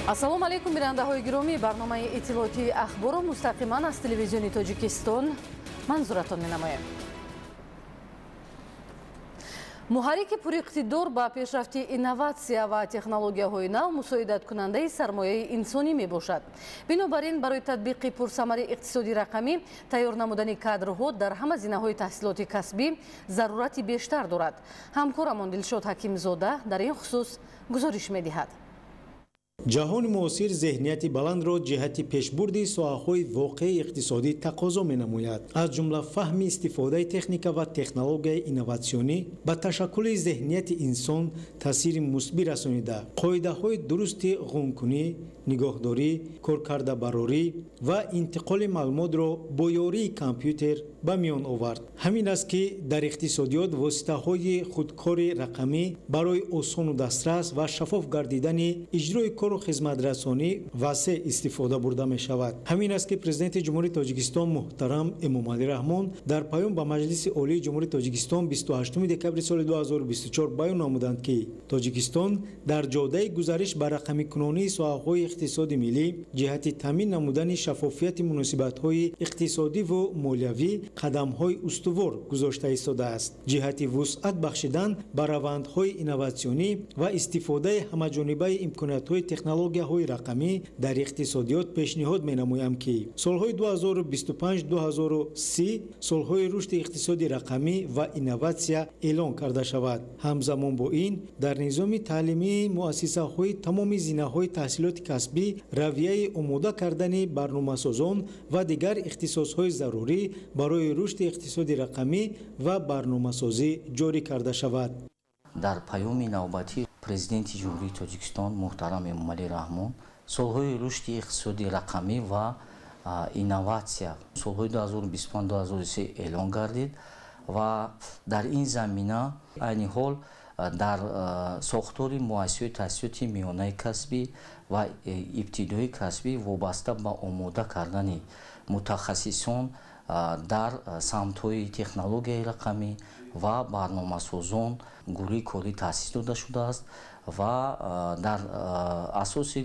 ассалому алайкум бинандаҳои гиромӣ, барномаи иттилоотии ахборро мустақиман аз телевизиони Тоҷикистон манзуратон менамоем. муҳаррики пуриқтидор ба пешрафти инноватсия ва технологияҳои нав мусоидаткунандаи сармояи инсонӣ мебошад. Бинобар ин барои татбиқи пурсамари иқтисоди рақамӣ тайёр намудани кадрҳо дар ҳама зинаҳои таҳсилоти касбӣ зарурати бештар дорад. ҳамкорамон Дилшод Ҳакимзода дар ин хусус гузориш медиҳад. ҷаҳони муосир зеҳнияти баландро ҷиҳати пешбурди соҳаҳои воқеи иқтисодӣ тақозо менамояд. аз ҷумла фаҳми истифодаи техника ва технологияи инноватсионӣ ба ташаккули зеҳнияти инсон таъсири мусбӣ расонида, қоидаҳои дурусти ғункунӣ, нигоҳдорӣ, коркардабарорӣ ва интиқоли маълумотро бо ёрии компютер ба миён овард. ҳамин аст ки дар иқтисодиёт воситаҳои худкори рақамӣ барои осону дастрас ва шаффоф гардидани иҷрои кору хизматрасонӣ васеъ истифода бурда мешавад. ҳамин аст ки президенти ҷумҳурии Тоҷикистон муҳтарам Эмомалӣ Раҳмон дар паём ба Маҷлиси олии ҷумҳурии Тоҷикистон 28 декабри соли 2024 баён намуданд ки Тоҷикистон дар ҷодаи гузариш ба рақамикунонии соҳаҳои иқтисоди миллӣ ҷиҳати таъмин намудани шаффофияти муносибатҳои иқтисодиву молиявӣ қадамҳои устувор гузошта истодааст. ҷиҳати вусъат бахшидан ба равандҳои инноватсионӣ ва истифодаи ҳамаҷонибаи имкониятҳои технологияҳои рақамӣ дар иқтисодиёт пешниҳод менамоям ки солҳои 2025-2030 солҳои рушди иқтисоди рақамӣ ва инноватсия эълон карда шавад. ҳамзамон бо ин дар низоми таълимии муассисаҳои тамоми зинаҳои таҳсилоти касбӣ равияи омода кардани барномасозон ва дигар ихтисосҳои зарурӣ барои рушди иқтисоди рақамӣ ва барномасозӣ ҷорӣ карда шавад. дар паёми навбатӣ президенти ҷумҳурии Тоҷикистон муҳтарам Эмомалӣ Раҳмон солҳои рушди иқтисоди рақамӣ ва инноватсия солҳои 2025-2030 эълон гардид ва дар ин замина айни ҳол дар сохтори муассисаҳои таҳсилоти миёнаи касбӣ ва ибтидоии касбӣ вобаста ба омода кардани мутахассисон дар самтҳои технологияи рақамӣ ва барномасозон гурӯҳи корӣ таъсис дода шудааст ва дар асоси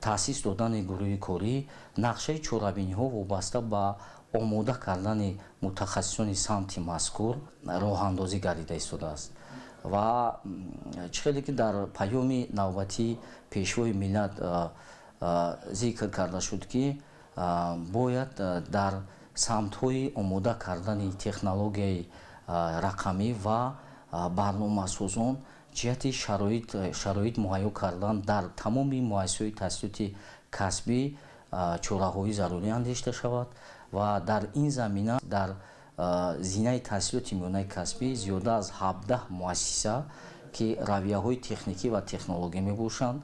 таъсис додани гурӯҳи корӣ нақшаи чорабиниҳо вобаста ба омода кардани мутахассисони самти мазкур роҳандозӣ гардида истодааст ва чӣ хеле ки дар паёми навбатӣ пешвои миллат зикр карда шуд ки бояд дар самтҳои омода кардани технологияи рақамӣ ва барномасозон ҷиҳати шароит муҳайё кардан дар тамоми муассисаҳои таҳсилоти касбӣ чораҳои зарурӣ андешта шавад ва дар ин замина дар зинаи таҳсилоти миёнаи касбӣ зиёда аз 17 муассиса ки равияҳои техникӣ ва технологӣ мебошанд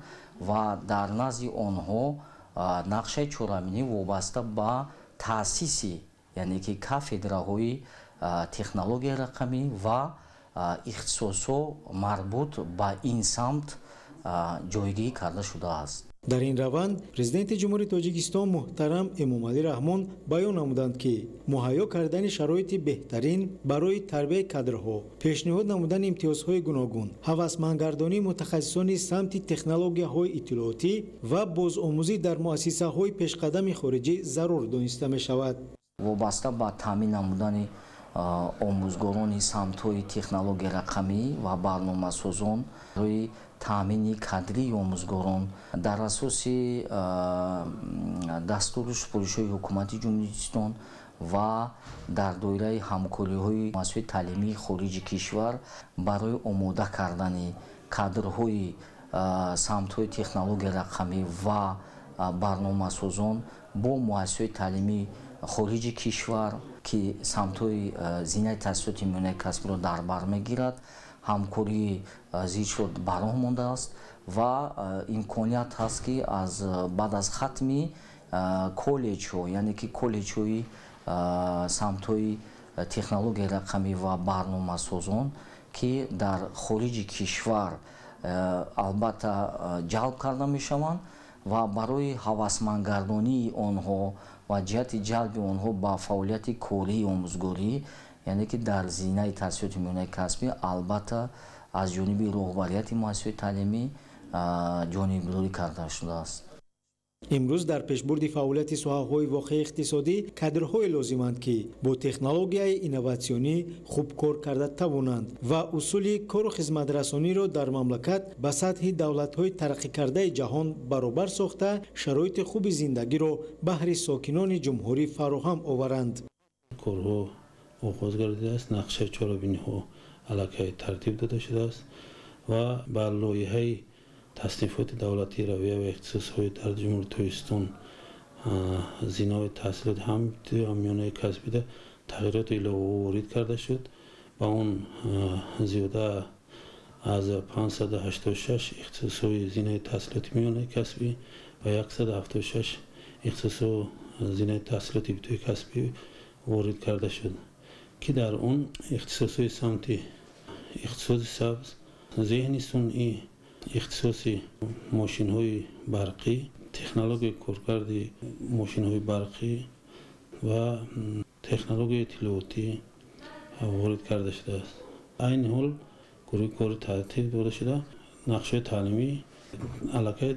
ва дар назди онҳо нақшаи чорабинӣ вобаста ба таъсиси яъне ки кафедраҳои технологияи рақамӣ ва ихтисосҳо марбут ба ин самт ҷойгирӣ карда шудааст. дар ин раванд президенти ҷумҳурии Тоҷикистон муҳтарам Эмомалӣ Раҳмон баён намуданд ки муҳайё кардани шароити беҳтарин барои тарбияи кадрҳо, пешниҳод намудани имтиёзҳои гуногун, ҳавасмандгардонии мутахассисони самти технологияҳои иттилоотӣ ва бозомӯзӣ дар муассисаҳои пешқадами хориҷӣ зарур дониста мешавад. вобаста ба таъмин намудани омӯзгорони самтҳои технологияи рақамӣ ва барномасозон рӯи таъмини кадрии омӯзгорон дар асоси дастури супоришҳои ҳукумати ҷумҳурии Тоҷикистон ва дар доираи ҳамкориҳои муассисаҳои таълимии хориҷи кишвар барои омода кардани кадрҳои самтҳои технологияи рақамӣ ва барномасозон бо муассисаҳои таълимии хориҷи кишвар ки самтҳои зинаи таҳсилоти миёнаи касбиро дар бар мегирад ҳамкории зид шуд ба роҳ мондааст ва имконият ҳаст ки баъд аз хатми коллеҷҳо яъне ки коллеҷҳои самтҳои технологияи рақамӣ ва барномасозон ки дар хориҷи кишвар албатта ҷалб карда мешаванд ва барои ҳавасмандгардонии онҳо ва ҷиҳати ҷалби онҳо ба фаъолияти кории омӯзгорӣ яъне ки дар зинаи таҳсилоти миёнаи касбӣ албатта аз ҷониби роҳбарияти муассисаҳои таълимӣ ҷонибдорӣ карда шудааст. имрӯз дар пешбурди фаъолияти соҳаҳои воқеи иқтисодӣ кадрҳое лозиманд ки бо технологияи инноватсионӣ хуб кор карда тавонанд ва усули кору хизматрасониро дар мамлакат ба сатҳи давлатҳои тараққикардаи ҷаҳон баробар сохта шароити хуби зиндагиро баҳри сокинони ҷумҳурӣ фароҳам оваранд. корҳо оғоз гардидааст, нақшаи чорабиниҳо аллакай тартиб дода шудааст ва ба лоиҳаи таснифоти давлатӣ равия ва ихтисосҳои дар ҷумҳурии Тоҷикистон зинои таҳсилоти ҳам ибтидоӣ ҳам миёнаи касбида тағйироти иловаҳо ворид карда шуд. Ба он зиёда аз 586 ихтисосҳои зинои таҳсилоти миёнаи касбӣ ва 176 ихтисосҳо зинои таҳсилоти ибтидоии касбӣ ворид карда шуд, ки дар он ихтисосҳои самти иқтисоди сабз, зеҳни сунъӣ, ихтисоси мошинҳои барқӣ, технологияи коркарди мошинҳои барқӣ ва технологияи иттилоотӣ ворид карда шудааст. айни ҳол гурӯҳи кори тартиб дода шуда нақшаи таълимӣ аллакай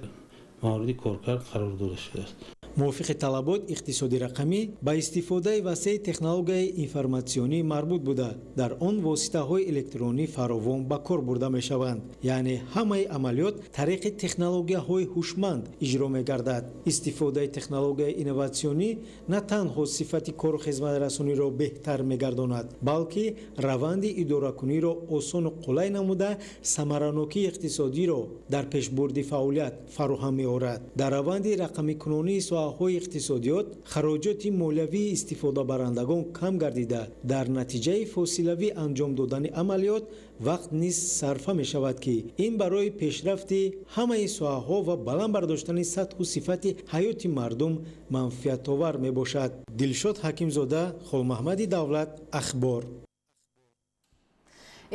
мавриди коркар қарор дода шудааст. мувофиқи талабот иқтисоди рақамӣ ба истифодаи васеъи технологияи информатсионӣ марбут буда дар он воситаҳои электронӣ фаровон ба кор бурда мешаванд, яъне ҳамаи амалиёт тариқи технологияҳои ҳушманд иҷро мегардад. истифодаи технологияи инноватсионӣ на танҳо сифати кору хизматрасониро беҳтар мегардонад, балки раванди идоракуниро осону қулай намуда самаранокии иқтисодиро дар пешбурди фаъолият фароҳам меорад. дар раванди рақамикунонии соҳаҳои иқтисодиёт хароҷоти молиявии истифодабарандагон кам гардида дар натиҷаи фосилавӣ анҷом додани амалиёт вақт низ сарфа мешавад, ки ин барои пешрафти ҳамаи соҳаҳо ва баланд бардоштани сатҳу сифати ҳаёти мардум манфиатовар мебошад. Дилшод Ҳакимзода, Холмаҳмади Давлат, Ахбор.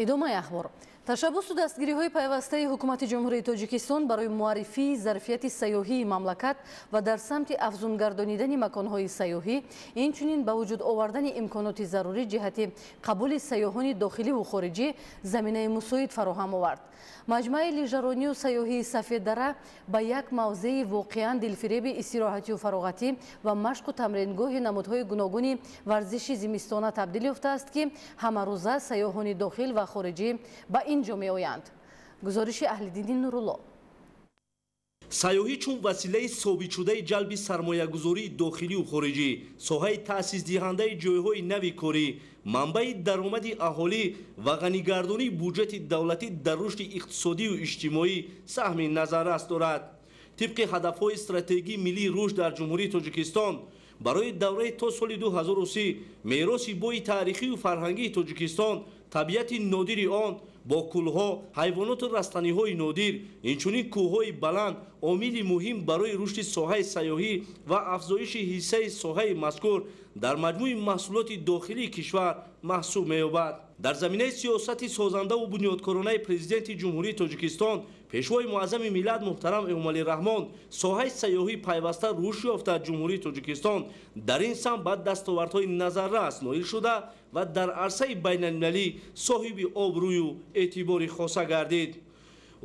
идомаи ахбор. ташаббусу дастгириҳои пайвастаи ҳукумати ҷумҳурии Тоҷикистон барои муаррифии зарфияти сайёҳии мамлакат ва дар самти афзун гардонидани маконҳои сайёҳӣ, инчунин ба вуҷуд овардани имконоти зарурӣ ҷиҳати қабули сайёҳони дохиливу хориҷӣ заминаи мусоид фароҳам овард. маҷмӯаи лижаронию сайёҳии Сафеддара ба як мавзеи воқеан дилфиреби истироҳатию фароғатӣ ва машқу тамрингоҳи намудҳои гуногуни варзиши зимистона табдил ёфтааст, ки ҳамарӯза сайёҳони дохил ва хориҷӣ ба инҷо меоянд. гузориши Аҳлиддини Нурулло. сайёҳӣ чун василаи собитшудаи ҷалби сармоягузории дохилию хориҷӣ, соҳаи таъсисдиҳандаи ҷойҳои нави корӣ, манбаи даромади аҳолӣ ва ғанигардонии буҷети давлатӣ дар рушди иқтисодию иҷтимоӣ саҳми назаррас дорад. тибқи ҳадафҳои стратегии миллии рушд дар ҷумҳурии Тоҷикистон барои давраи то соли 2030 мероси бои таърихию фарҳангии Тоҷикистон, табиати нодири он бо кӯлҳо, ҳайвоноту растаниҳои нодир, инчунин кӯҳҳои баланд омили муҳим барои рушди соҳаи сайёҳӣ ва афзоиши ҳиссаи соҳаи мазкур дар маҷмӯи маҳсулоти дохилии кишвар маҳсуб меёбад. дар заминаи сиёсати созандаву бунёдкоронаи президенти ҷумҳурии Тоҷикистон, пешвои муаззами миллат муҳтарам Эмомалӣ Раҳмон, соҳаи сайёҳӣ пайваста рушд ёфта ҷумҳурии Тоҷикистон дар ин самт ба дастовардҳои назаррас ноил шуда ва дар арсаи байналмилалӣ соҳиби обрӯю эътибори хоса гардид.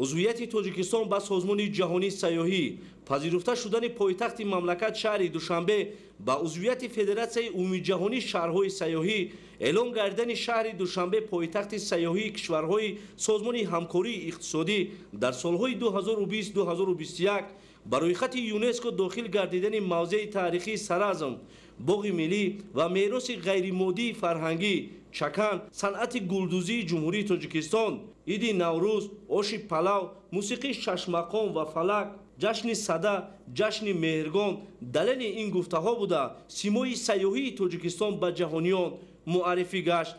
عضویت تاجیکستان با سازمان جهانی سیاحی، پذیرفته شدن پایتخت مملکت شهر دوشنبه با عضویت فدراسیون عمومی جهانی شهرهای سیاحی، اعلام گردیدن شهر دوشنبه پایتخت سیاحی کشورهای سازمان همکاری اقتصادی در سالهای 2020-2021 برای خط یونسکو داخل گردیدن موضع تاریخی سرازم، باغ ملی و میراث غیرمادی فرهنگی، چکن، صنعت گلدوزی جمهوری تاجیکستان، عید نوروز، آش پلاو، موسیقی ششمقام و فلک، جشن سده، جشن مهرگان دلیل این گفته ها بوده سیمای سیاحی تاجیکستان به جهانیان معرفی گشت.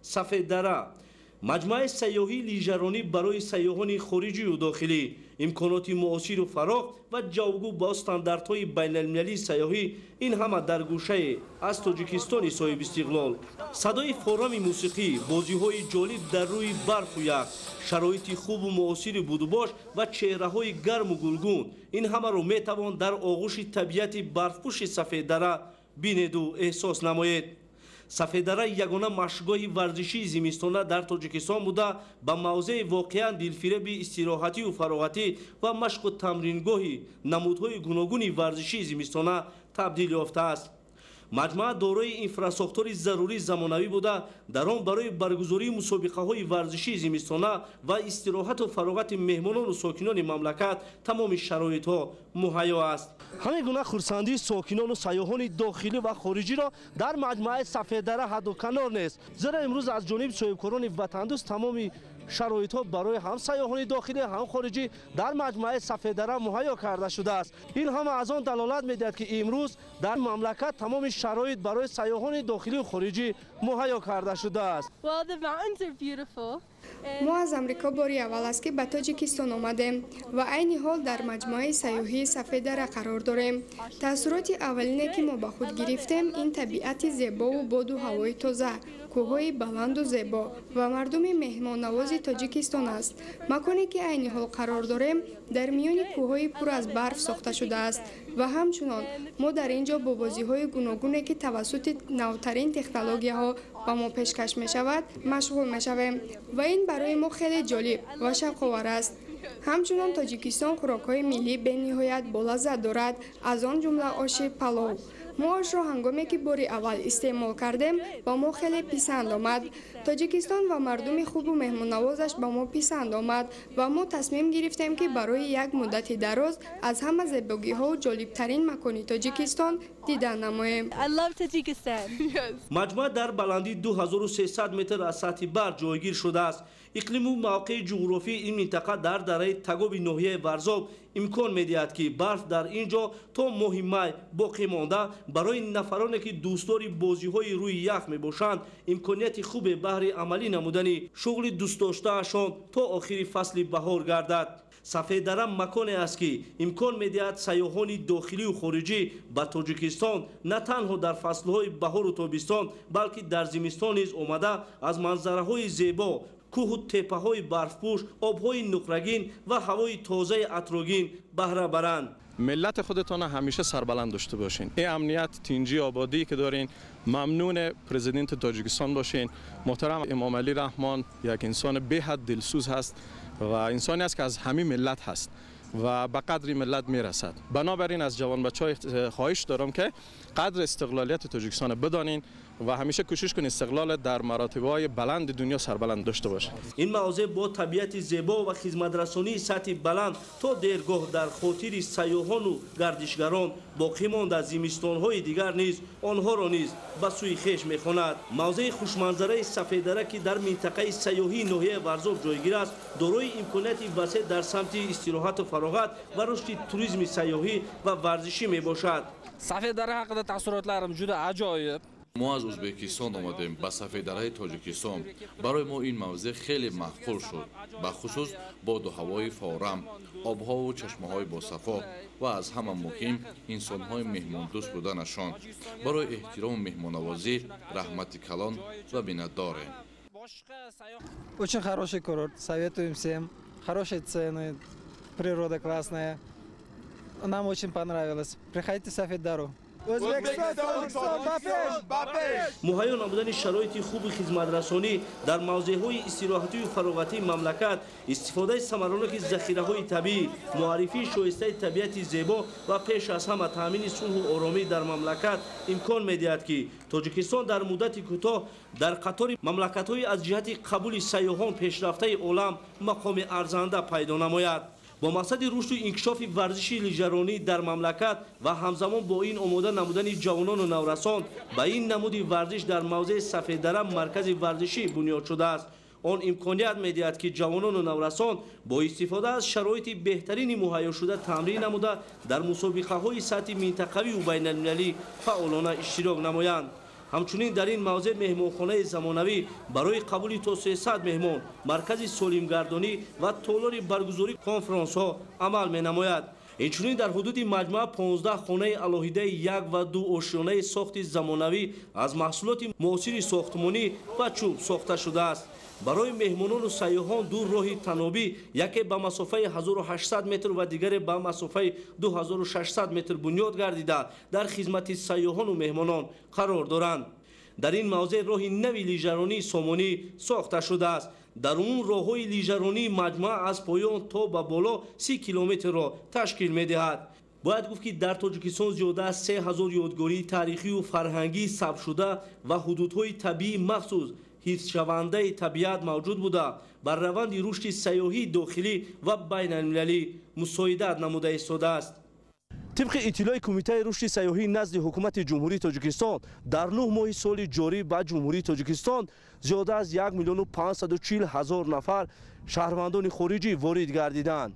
سفیددره مجمع سیاحی لیژرانی برای سیاحان خارجی و داخلی، امکانات معاصر و فراخ و جوگو با استانداردهای بین‌المللی سیاحی، این همه در گوشه از تاجیکستان صاحب استقلال. صدای فورم موسیقی، بازی‌های جالب در روی برف و یخ، شرایط خوب و معاصر بودوباش و چهره‌های گرم و گلگون، این همه رو می‌توان در آغوش طبیعت برفپوش سفیددره بینید و احساس نماید. сафедара ягона машқгоҳи варзишии зимистона дар тоҷикистон буда ба мавзеи воқеан дилфиреби истироҳатию фароғатӣ ва машқу тамрингоҳи намудҳои гуногуни варзишии зимистона табдил ёфтааст. маҷмӯа дорои инфраструктури зарурии замонавӣ буда дар он барои баргузории мусобиқаҳои варзишии зимистона ва истироҳату фароғати меҳмонону сокинони мамлакат тамоми шароитҳо муҳайё аст. ҳамин гуна хурсандии сокинону сайёҳони дохилӣ ва хориҷиро дар маҷмӯаи сафедара ҳадду канор нест, зеро имрӯз аз ҷониби соҳибкорони ватандӯст тамоми шароитҳо барои ҳам сайёҳони дохилӣ ҳам хориҷӣ дар маҷмӯаи сафедара муҳайё карда шудааст. ин ҳама аз он далолат медиҳад ки имрӯз дар мамлакат тамоми шароит барои сайёҳони дохилию хориҷӣ муҳайё карда шудааст. мо аз амрико бори аввал аст ки ба тоҷикистон омадем ва айни ҳол дар маҷмӯаи сайёҳии сафедара қарор дорем. таъссуроти аввалине ки мо ба худ гирифтем ин табиати зебову боду ҳавои тоза, кӯҳҳои баланду зебо ва мардуми меҳмоннавози тоҷикистон аст. маконе ки айни ҳол қарор дорем дар миёни кӯҳҳои пур аз барф сохта шудааст ва ҳамчунон мо дар ин ҷо бо бозиҳои гуногуне ки тавассути навтарин технологияҳо ба мо пешкаш мешавад машғул мешавем ва ин барои мо хеле ҷолиб ва шавқовар аст. ҳамчунон тоҷикистон хӯрокҳои миллӣ бениҳоят болаззат дорад, аз он ҷумла оши палов. мо ошро ҳангоме ки бори аввал истеъмол кардем ба мо хеле писанд омад. тоҷикистон ва мардуми хубу меҳмоннавозаш ба мо писанд омад ва мо тасмим гирифтем ки барои як муддати дароз аз ҳама зебогиҳоу ҷолибтарин макони тоҷикистон дидан намоем. маҷмӯа дар баландии 2300 метр аз сатҳи бар ҷойгир шудааст. иқлиму мавқеи ҷуғрофии ин минтақа дар дараи тагоби ноҳияи варзоб имкон медиҳад ки барф дар ин ҷо то моҳи май боқӣ монда барои нафароне ки дӯстдори бозиҳои рӯи ях мебошанд имконияти хубе баҳри амалӣ намудани шуғли дӯстдоштаашон то охири фасли баҳор гардад. сафедара маконе аст ки имкон медиҳад сайёҳони дохилию хориҷӣ ба тоҷикистон на танҳо дар фаслҳои баҳору тобистон балки дар зимистон низ омада аз манзараҳои зебо, кӯҳу теппаҳои барфпӯш, обҳои нуқрагин ва ҳавои тозаи атрогин баҳра баранд. ملت خودتان همیشه سربلند داشته باشین. این امنیت تینجی آبادی که دارین ممنون پرزیدنت تاجیکستان باشین. محترم امام علی رحمان یک انسان به حد دلسوز هست و انسانی است که از همه ملت هست و به قدر ملت میرسد. بنابراین از جوان بچه‌ها خواهش دارم که قدر استقلالیت تاجیکستان بدانین و همیشه کوشش کنید استقلال در مراتب‌های بلند دنیا سربلند داشته باشه. این موضوع با طبیعت زیبا و خدمترسانی سطح بلند تا دیرگاه در خاطر سیاحان و گردشگران باقی مانده از زمستان‌های دیگر نیز آنها را نیز به سوی خویش می‌خواند. موضوع خوشمنظره سفیدره که در منطقه سیاحی ناحیه ورزاب جایگیر است، دارای امکانات وسیع در سمت استراحت و فراغت و رشد توریسم سیاحی و ورزشی میباشد. سفیدره حقیقتا تأثیراتلارم جدا عجایب. ما از ازبکستان آمدیم به سفیدره تاجیکستان. برای ما این موضوع خیلی مقبول شد، به خصوص باد و هوای فورم، آبها و چشمه‌های با صفا و از همه مهم انسان‌های مهمان دوست بودنشان. برای احترام مهمان‌نوازی رحمت کلان و بی‌نداره. Очень хороший курорт, советуем всем. Хорошие цены, природа классная. Нам очень понравилось. Приходите в Сафедару. مهیا نمودن شرایط خوب خدمترسانی در موضع‌های استراحتی و فراغتی مملکت، استفاده ثمرانک ذخیره‌های طبیعی، معرفی شایسته طبیعت زیبا و پیش از همه تامین صلح و آرامی در مملکت امکان می‌دهد که تاجیکستان در مدت کوتاه در قطار مملکت‌های از جهت قبول سیاحان پیشرفته عالم مقام ارزنده پیدا نماید. با مقصد رشد و انکشاف ورزش لیژرانی در مملکت و همزمان با این آماده نمودن جوانان و نورسان به این نمود ورزش در موضع سفیدره مرکز ورزشی بنیاد شده است. آن امکانیت می‌دهد که جوانان و نورسان با استفاده از شرایط بهترین مهیا شده تمرین نموده در مسابقه‌های سطح منطقوی و بین‌المللی فعالانه اشتراک نمایند. همچنین در این موضع مهمانخانه زمانوی برای قبول تا 300 مهمان، مرکز سالمگردانی و تالار برگزاری کنفرانس ها عمل می نماید. اینچنین در حدود مجموعه 15 خانه علاهیده 1 و 2 آشیانه ساخت زمانوی از محصولات معاصر ساختمانی و چوب ساخته شده است. برای مهمانان و سیاحان دو راه تنابی، یکی به مسافه 1800 متر و دیگری به مسافه 2600 متر بنیاد گردیده در خدمت سیاحان و مهمانان قرار دارند. дар ин мавзеъ роҳи нави лижаронии сомонӣ сохта шудааст. дар он роҳҳои лижаронии маҷмӯа аз поён то ба боло 30 километрро ташкил медиҳад. бояд гуфт ки дар тоҷикистон зиёда аз 3000 ёдгории таърихию фарҳангӣ сабтшуда ва ҳудудҳои табиӣ махсус ҳифзшавандаи табиат мавҷуд буда бар раванди рушди сайёҳии дохилӣ ва байналмилалӣ мусоидат намуда истодааст. طبق اطلاع کمیته رشد سیاحی نزد حکومت جمهوری تاجیکستان در 9 ماه سال جاری به جمهوری تاجیکستان زیاده از 1,540,000 نفر شهروندان خارجی وارد گردیدند.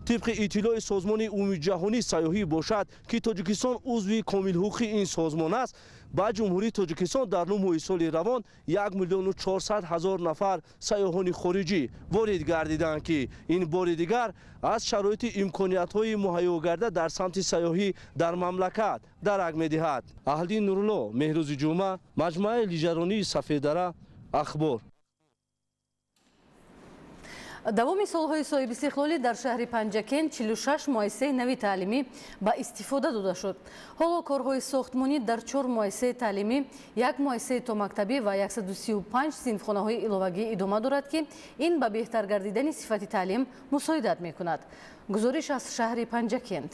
طبق اطلاع سازمان امید جهانی سیاحی باشد که تاجیکستان عضو کامل حقوقی این سازمان است. با جمهوری تاجیکستان در 9 ماه سال روان 1,400,000 نفر سیاحان خارجی وارد گردیدند که این بار دیگر از شرایط امکانیت‌های مهیا گردیده در سمت سیاحی در مملکت درک می‌دهد. اهلدین نورالله، مهروز جمعه، مجمع لیژرانی سفیددره، اخبار. давоми солҳои соҳибистиқлолӣ дар шаҳри Панҷакен 46 муассисаи нави таълимӣ ба истифода дода шуд. ҳоло корҳои сохтмонӣ дар 4 муассисаи таълимӣ, 1 муассисаи томактабӣ ва 135 синфхонаҳои иловагӣ идома дорад ки ин ба беҳтар гардидани сифати таълим мусоидат мекунад. гузориш аз шаҳри Панҷакент.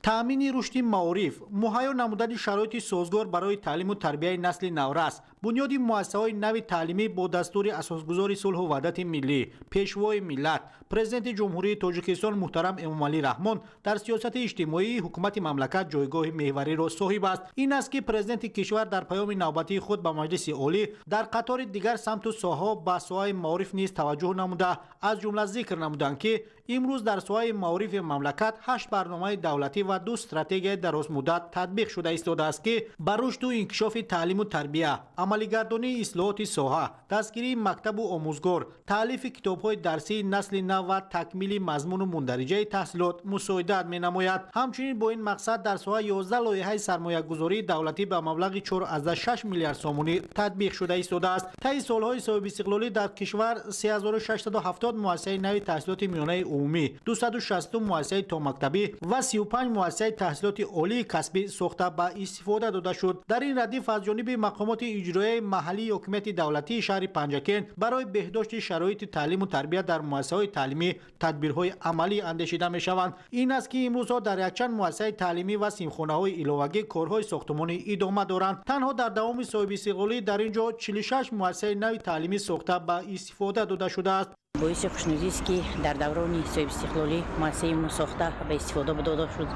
таъмини рушди маориф, муҳайё намудани шароити созгор барои таълиму тарбияи насли наврас, бунёди муассисаҳои нави таълимӣ бо дастури асосгузори сулҳу ваҳдати миллӣ, пешвои миллат, президенти ҷумҳурии Тоҷикистон муҳтарам Эмомалӣ Раҳмон дар сиёсати иҷтимоии ҳукумати мамлакат ҷойгоҳи меҳвариро соҳиб аст. ин аст ки президенти кишвар дар паёми навбатии худ ба маҷлиси олӣ дар қатори дигар самту соҳаҳо ба соҳаи маориф низ таваҷҷӯҳ намуда, аз ҷумла зикр намуданд ки имрӯз дар соҳаи маорифи мамлакат 8 барномаи давлатӣ ва 2 стратегияи дарозмуддат татбиқ шуда истодааст ки ба рушду инкишофи таълиму тарбия, амалигардонии ислоҳоти соҳа, дастгирии мактабу омӯзгор, таълифи китобҳои дарсии насли нав ва такмили мазмуну мундариҷаи таҳсилот мусоидат менамояд. ҳамчунин бо ин мақсад дар соҳаи 11 лоиҳаи сармоягузории давлатӣ ба маблағи 4,6 миллиард сомонӣ татбиқ шуда истодааст. таи солҳои соҳибистиқлолӣ дар кишвар 3670 муассисаи нави таҳсилоти миёнаи умумӣ, 260 муассисаи томактабӣ ва 35 муассисаи таҳсилоти олии касбӣ сохта ба истифода дода шуд. дар ин радиф аз ҷониби мақомоти иҷроияи маҳаллии ҳокимияти давлатии шаҳри Панҷакен барои беҳдошти шароити таълиму тарбия дар муассисаҳои таълимӣ тадбирҳои амалӣ андешида мешаванд. ин аст ки имрӯзҳо дар якчанд муассисаи таълимӣ ва симхонаҳои иловагӣ корҳои сохтмонӣ идома доранд. танҳо дар давоми соҳибистиқлолӣ дар ин ҷо 46 муассисаи нави таълимӣ сохта ба истифода дода шудааст. боиси хушнудист ки дар даврони соҳибистиқлолӣ муассисаи мо сохта ба истифода дода шуд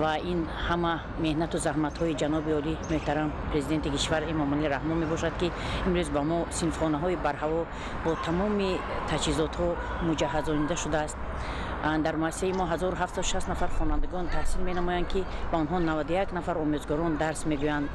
ва ин ҳама меҳнату заҳматҳои ҷаноби олӣ муҳтарам президенти кишвар Эмомалӣ Раҳмон мебошад ки имрӯз ба мо синфхонаҳои барҳаво бо тамоми таҷҳизотҳо муҷаҳҳазонида шудааст. дар муассисаи мо 1760 нафар хонандагон таҳсил менамоянд ки ба онҳо 91 нафар омӯзгорон дарс мегӯянд.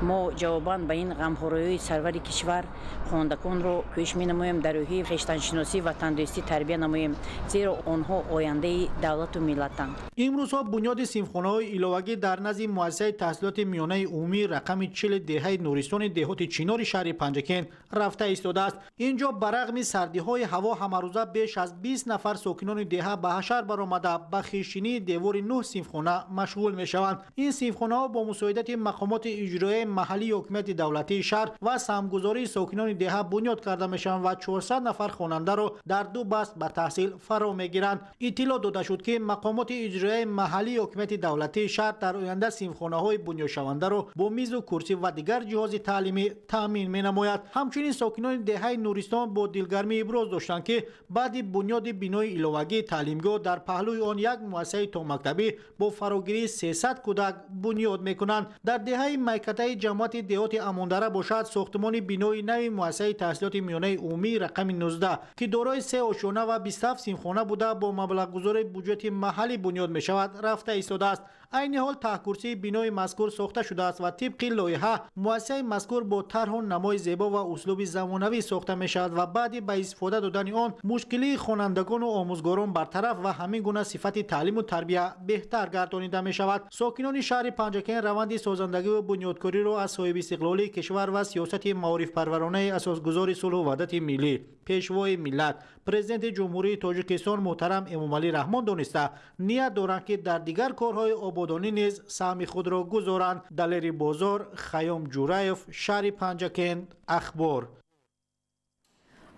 мо ҷавобан ба ин ғамхороёи сарвари кишвар хонандагонро кӯшиш менамоем дар роҳи хештаншиносӣ ва тандурустӣ тарбия намоем, зеро онҳо ояндаи давлату миллатанд. имрӯзҳо бунёди симфхонаҳои иловагӣ дар назди муассисаи таҳсилоти миёнаи умумӣ рақами 40 деҳаи нуристони деҳоти чинори шаҳри Панҷакен рафта истодааст. ин ҷо ба рағми сардиҳои ҳаво ҳамарӯза беш аз 20 нафар сокинони деҳа ба ҳашар баромада ба хишчинии девори 9 симфхона машғул мешаванд. ин симфхонаҳо бо мусоидати мақомоти иҷроияи маҳаллии ҳокимияти давлатии шаҳр ва самгузории сокинони деҳа бунёд карда мешаванд ва 400 нафар хонандаро дар 2 баст ба таҳсил фаро мегиранд. иттилоъ дода шуд ки мақомоти иҷроияи маҳаллии ҳокимияти давлатии шаҳр дар оянда симфхонаҳои бунёдшавандаро бо мизу курсӣ ва дигар ҷиҳози таълимӣ таъмин менамояд. ҳамчунин сокинони деҳаи нуристон бо дилгармӣ иброз доштанд ки баъди бунёди бинои иловагии таълимгоҳ дар паҳлӯи он як муассисаи томактабӣ бо фарогирии 300 кӯдак бунёд мекунанд. дар деҳаи майкатаи ҷамъияти деҳоти Амондара бошад сохтмони бинои нави муассисаи таҳсилоти миёнаи умумӣ рақами 19 ки дорои 3 ошона ва 27 симхона буда бо маблағгузори буҷети маҳаллӣ бунёд мешавад рафта истодааст. айни ҳол таҳкурсии бинои мазкур сохта шудааст ва тибқи лоиҳа муассисаи мазкур бо тарҳу намои зебо ва услуби замонавӣ сохта мешавад ва баъди ба истифода додани он мушкилии хонандагону омӯзгорон бартараф ва ҳамин гуна сифати таълиму тарбия беҳтар гардонида мешавад. сокинони шаҳри Панҷакен раванди созандагию бунёдкориро аз соҳибистиқлолии кишвар ва сиёсати маорифпарваронаи асосгузори сулҳу ваҳдати миллӣ, пешвои миллат, президенти ҷумҳурии Тоҷикистон муҳтарам Эмомалӣ Раҳмон дониста ният доранд ки дар дигар корҳои آبادانی نیز سهم خود را گذارند. دلیر بازار، خیام جورایف، شهر پنجکند. اخبار.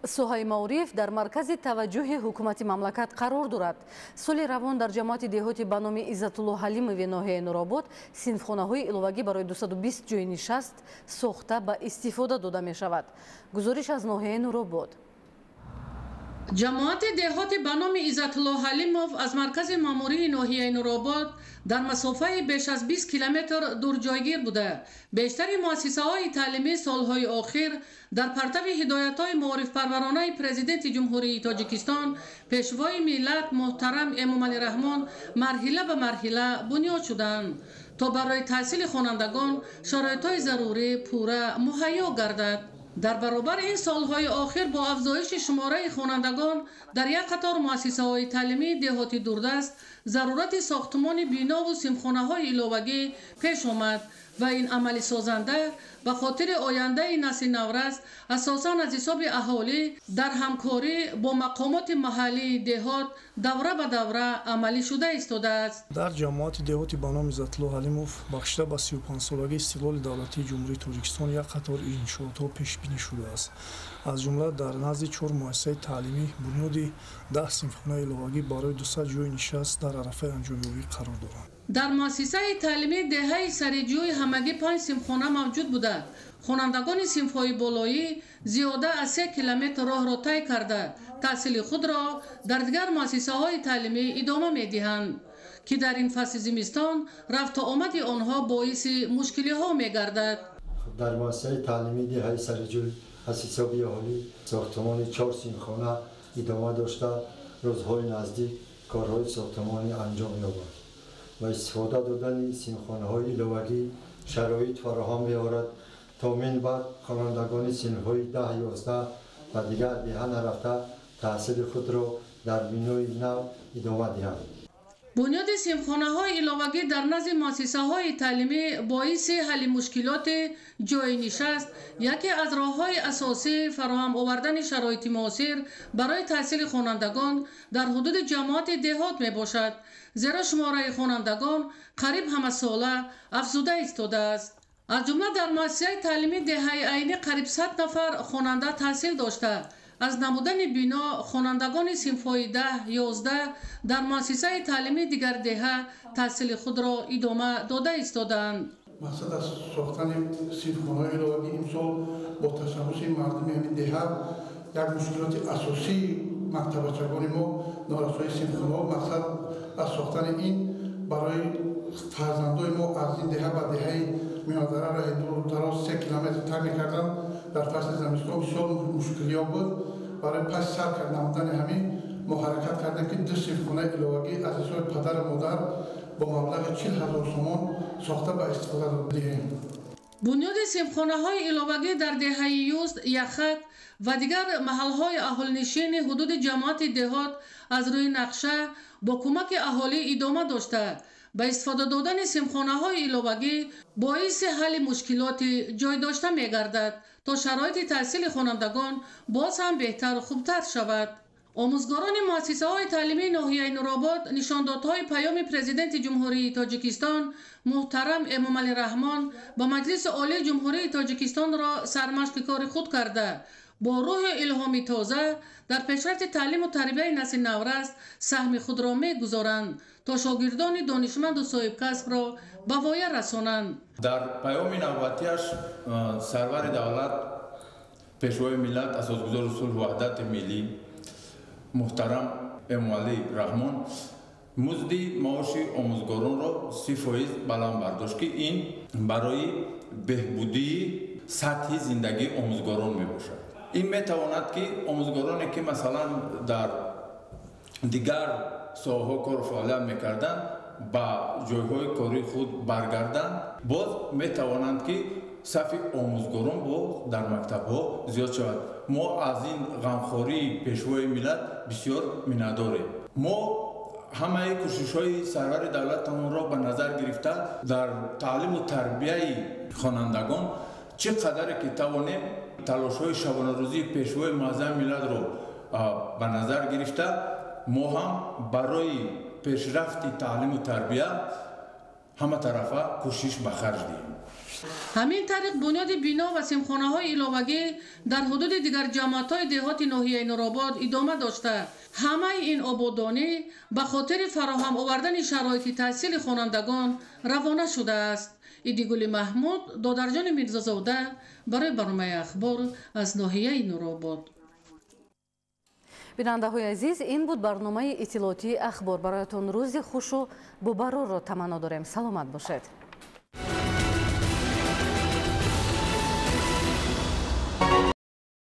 سوهای معارف در مرکز توجه حکومت مملکت قرار دارد. سال روان در جماعت دهاتی به نام عزتالله حلیموی ناحیه نورآباد صنفخانه‌های иловагӣ برای 220 جای نشست ساخته به استفاده داده می شود. گزارش از ناحیه نورآباد. جماعت دهاتی به نام عزتالله حلیموف از مرکز ماموری ناحیه نورآباد در مسافه بیش از 20 کیلومتر دور جایگیر بوده. بیشتر مؤسسه‌های تعلیمی سالهای آخر در پرتو هدایت‌های معارف پرورانه پرزیدنت جمهوری تاجیکستان پیشوای ملت محترم امامعلی رحمان مرحله به مرحله بنیاد شدند تا برای تحصیل خوانندگان شرایط‌های ضروری پورا مهیا گردد. در برابر این سالهای آخر با افزایش شماره خوانندگان در یک قطار مؤسسه‌های تعلیمی دهاتی دوردست ضرورت ساختمان بینا و صنفخانه‌های иловагӣ پیش آمد و این عمل سازنده به خاطر آینده نسل نورست اساساً از حساب اهالی در همکاری با مقامات محلی دهات دوره به دوره عملی شده ایستاده است. در جماعت دهاتی به نام عزتالله حلیموف بخشیده به 35 سالگی استقلال دولتی جمهوری تاجیکستان یک قطار انشاءات‌ها پیش بینی شده است. از جمله در نزد 4 مؤسسه تعلیمی بنیاد 10 صنفخانه иловагӣ برای 200 جای نشست در عرفه انجامیابی قرار دارند. در مؤسسه تعلیمی دهه سریجوی همگی 5 صنفخانه موجود بودند. خوانندگان صنف‌های بالایی زیاده از 3 کیلومتر راه را طی کرده تحصیل خود را در دیگر مؤسسه‌های تعلیمی ادامه می‌دهند که در این فصل زمستان رفت و آمد آنها باعث مشکل‌ها می‌گردد. در مؤسسه تعلیمی دهه سریجوی از حساب اهالی ساختمان 4 صنفخانه ادامه داشته روزهای نزدیک کارهای ساختمانی انجام یابد و استفاده دادن صنفخانه‌های иловагӣ شرایط فراهم می‌آورد تا من بعد خوانندگان صنف‌های 10 11 و دیگر دهه نرفته تحصیل خود را در بنای نو ادامه دهند. بنیاد صنفخانه‌های иловагӣ در نزد مؤسسه‌های تعلیمی باعث حل مشکلات جای نشست یکی از راه‌های اساسی فراهم آوردن شرایط معاصر برای تحصیل خوانندگان در حدود جماعت دهات میباشد، زیرا شماره خوانندگان قریب همه ساله افزوده ایستاده است. از جمله در مؤسسه تعلیمی دهه عینی قریب 100 نفر خواننده تحصیل داشته. از نمودن بینا خوانندگان صنف‌های 10 11 در مؤسسه تعلیمی دیگر دهه تحصیل خود را ادامه داده ایستادند. مقصد از ساختن صنفخانه‌های иловагӣ امسال با تشبث مردم همین دهه یک مشکلات اساسی مکتبچگان ما نارسایی صنفخانه‌ها مقصد از ساختن این برای فرزندان ما از این دهه به دهه میان‌دره را دور دراز 3 کیلومتر طی می‌کردند. در فصل زمستان بسیار مشکلی‌ها بود. برای پس سر کرد نمودن همین ما حرکت کردیم که 2 صنفخانه иловагӣ از حساب پدر و مادر با مبلغ 40,000 تومان ساخته به استفاده دهیم. بنیاد صنفخانه‌های иловагӣ در دهه یوست، یخک و دیگر محل‌های اهالینشین حدود جماعت دهات از روی نقشه با کمک اهالی ادامه داشته. با استفاده دادن صنفخانه‌های иловагӣ باعث حل مشکلات جای داشته می‌گردد تا شرایط تحصیل خوانندگان باز هم بهتر و خوبتر شود. آموزگاران مؤسسه‌های تعلیمی ناحیه نورآباد نشاندادهای پیام پرزیدنت جمهوری تاجیکستان محترم امامعلی رحمان با مجلس عالی جمهوری تاجیکستان را سرمشق کار خود کرده با روح الهامی تازه در پیشرفت تعلیم و تربیت نسل نورست سهم خود را می‌گذارند تا شاگردان دانشمند و صاحب کسب را به وایه رسانند. در پیام نوبتیش سرور دولت پیشوای ملت اساسگزار صلح و وحدت ملی محترم امامعلی رحمان مزد معاش آموزگاران را 30% بلند برداشت که این برای بهبودی سطح زندگی آموزگاران میباشد. این میتواند که آموزگارانی که مثلا در دیگر ساحه‌ها کار و فعالیت میکردند با جایهای کاری خود برگردند، باز میتوانند که صف آموزگاران با در مکتب‌ها زیاد شود. ما از این غمخواری پیشوای ملت بسیار می‌نداریم. ما همه کوشش‌های سرور دولتمون را به نظر گرفته در تعلیم و تربیت خوانندگان چقدر که توانیم تلاش‌های شبانه روزی پیشوای معظم ملت را به نظر گرفته ما هم برای پیشرفت تعلیم و تربیت ҳама тарафа кӯшиш ба харҷ диҳем. ҳамин тариқ бунёди бино ва симхонаҳои иловагӣ дар ҳудуди дигар ҷамъиятҳои деҳоти ноҳияи Нуробод идома дошта, ҳамаи ин ободонӣ ба хотири фароҳам овардани шароити таҳсили хонандагон равона шудааст. идигули маҳмуд, додарҷони мирзозода барои барномаи ахбор аз ноҳияи Нуробод. бинандаҳои азиз, ин буд барномаи иттилоотии ахбор. бароятон рӯзи хушу бубарорро таманно дорем. саломат бошед.